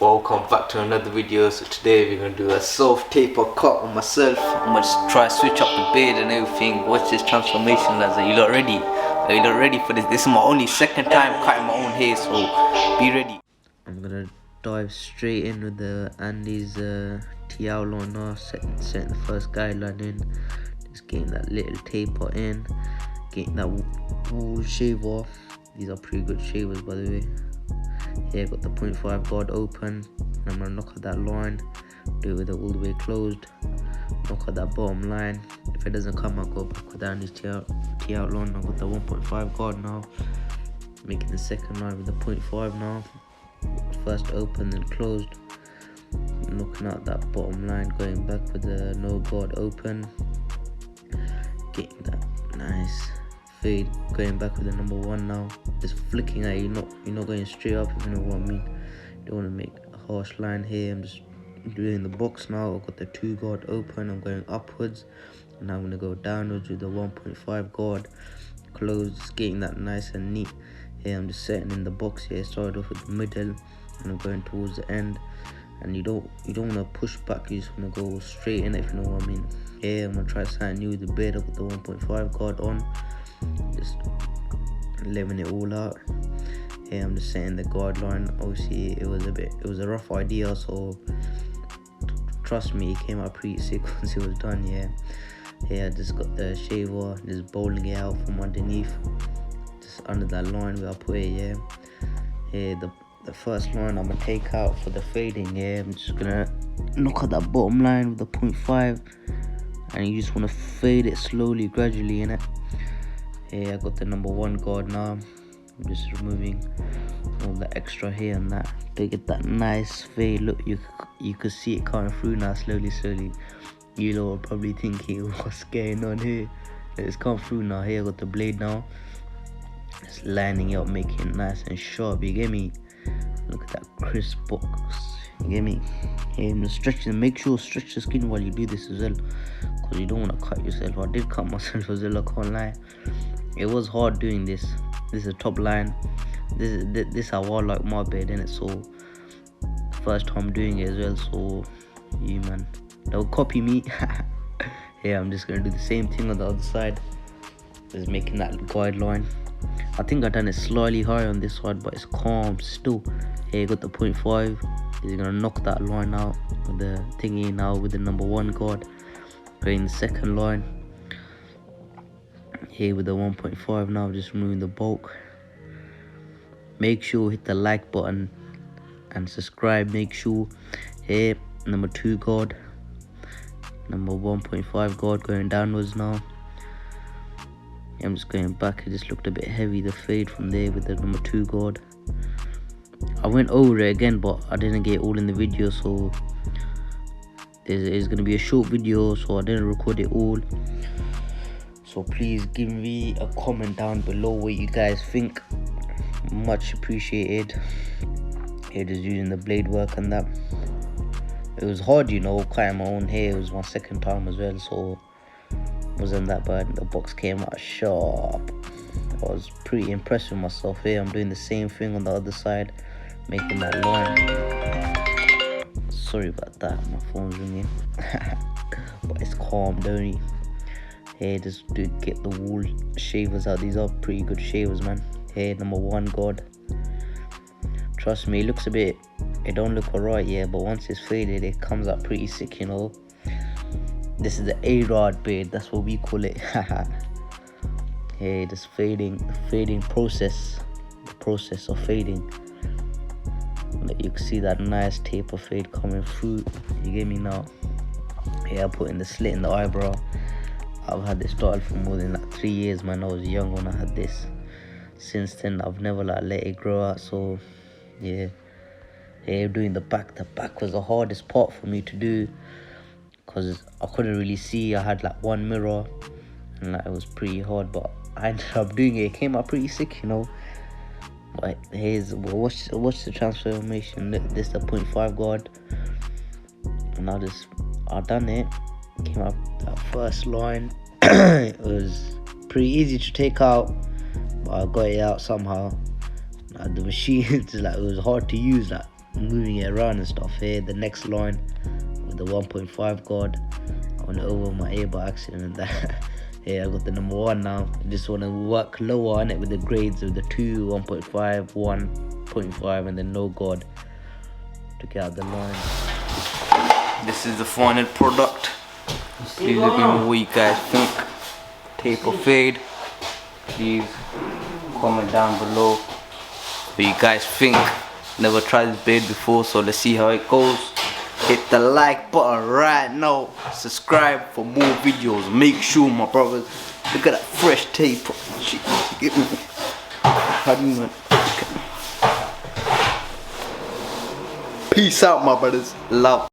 Welcome back to another video. So today we're gonna do a soft taper cut on myself. I'm gonna just try to switch up the beard and everything. Watch this transformation, lads. Are you lot ready? Are you lot ready for this? This is my only second time cutting my own hair, so be ready. I'm gonna dive straight in with the Andy's TL line now, setting the first guideline in, just getting that little taper in, getting that wool shave off. These are pretty good shavers, by the way. Here I got the 0.5 guard open. I'm gonna knock out that line, do it with it all the way closed, knock out that bottom line. If it doesn't come, I'll go back with Andy's T out line. I've got the 1.5 guard now, making the second line with the 0.5 now. First open, then closed, knocking out that bottom line, going back with the no guard open, getting that nice fade, going back with the number one now, just flicking at you're not going straight up, if you know what I mean. Don't want to make a harsh line here. I'm just doing the box now. I've got the 2 guard open, I'm going upwards, and now I'm going to go downwards with the 1.5 guard closed, just getting that nice and neat. Here I'm just setting in the box here, started off with the middle and I'm going towards the end, and you don't want to push back, you just want to go straight in, if you know what I mean. Here I'm going to try something new with the beard. I've got the 1.5 guard on, just leveling it all out. Here I'm just setting the guard line. Obviously it was a rough idea, so trust me, it came out pretty sick once it was done. Here I just got the shaver, just bowling it out from underneath, just under that line where I put it. Here the first line I'm gonna take out for the fading. I'm just gonna knock out that bottom line with the 0.5, and you just want to fade it slowly, gradually, in it. Here I got the number 1 guard now. I'm just removing all the extra hair and that to get that nice fade. Look, you could see it coming through now, slowly. You know, probably thinking what's going on here. It's come through now. Here I got the blade now, just lining it up, making it nice and sharp. You get me? Look at that crisp box. You get me? Here I'm just stretching. Make sure to stretch the skin while you do this as well, because you don't want to cut yourself. I did cut myself as well, I can't lie. It was hard doing this. This is a top line. This how I like my beard, innit? So first time doing it as well. So you man, don't copy me. Yeah, I'm just gonna do the same thing on the other side. Just making that guideline. I think I done it slightly higher on this side, but it's calm still. Here you got the 0.5. He's gonna knock that line out with the thingy now with the number 1 guard. Going the second line. Here with the 1.5 now, just removing the bulk. Make sure hit the like button and subscribe. Make sure here number 2 guard, number 1.5 guard, going downwards now. I'm just going back. It just looked a bit heavy, the fade from there with the number 2 guard. I went over it again, but I didn't get it all in the video, so it's going to be a short video, so I didn't record it all. So please give me a comment down below what you guys think. Much appreciated. Here just using the blade work and that. It was hard, you know, cutting my own hair. It was my second time as well, so it wasn't that bad. The box came out sharp. I was pretty impressed with myself here. I'm doing the same thing on the other side, making that line. Sorry about that, my phone's ringing. But it's calm, don't you? Here just to get the wool shavers out. These are pretty good shavers, man. Here number 1 guard. Trust me, it don't look alright, but once it's faded, it comes out pretty sick, you know. This is the A-Rod beard, that's what we call it. Here just fading process, the process of fading. You can see that nice taper fade coming through. You get me now? Here I put in the slit in the eyebrow. I've had this style for more than 3 years, man. I was young when I had this. Since then, I've never let it grow out. So yeah, here doing the back. The back was the hardest part for me to do, because I couldn't really see. I had 1 mirror, and it was pretty hard, but I ended up doing it. It came out pretty sick, you know. But here's watch the transformation. Look, this is the 0.5 guard, and I done it. Came up that first line. It was pretty easy to take out, but I got it out somehow. The machine, it was hard to use. moving it around and stuff. Here the next line with the 1.5 guard, I went over my ear by accident and that. Here I got the number 1 now. I just want to work lower on it with the grades of the 2, 1.5, 1.5 and then no guard to get out the line. This is the final product. Please let me know what you guys think. Tape or fade? Please comment down below what you guys think. Never tried this beard before, so let's see how it goes. Hit the like button right now. Subscribe for more videos. Make sure, my brothers, look at that fresh tape. Shit, get me. How do you want? Peace out, my brothers. Love.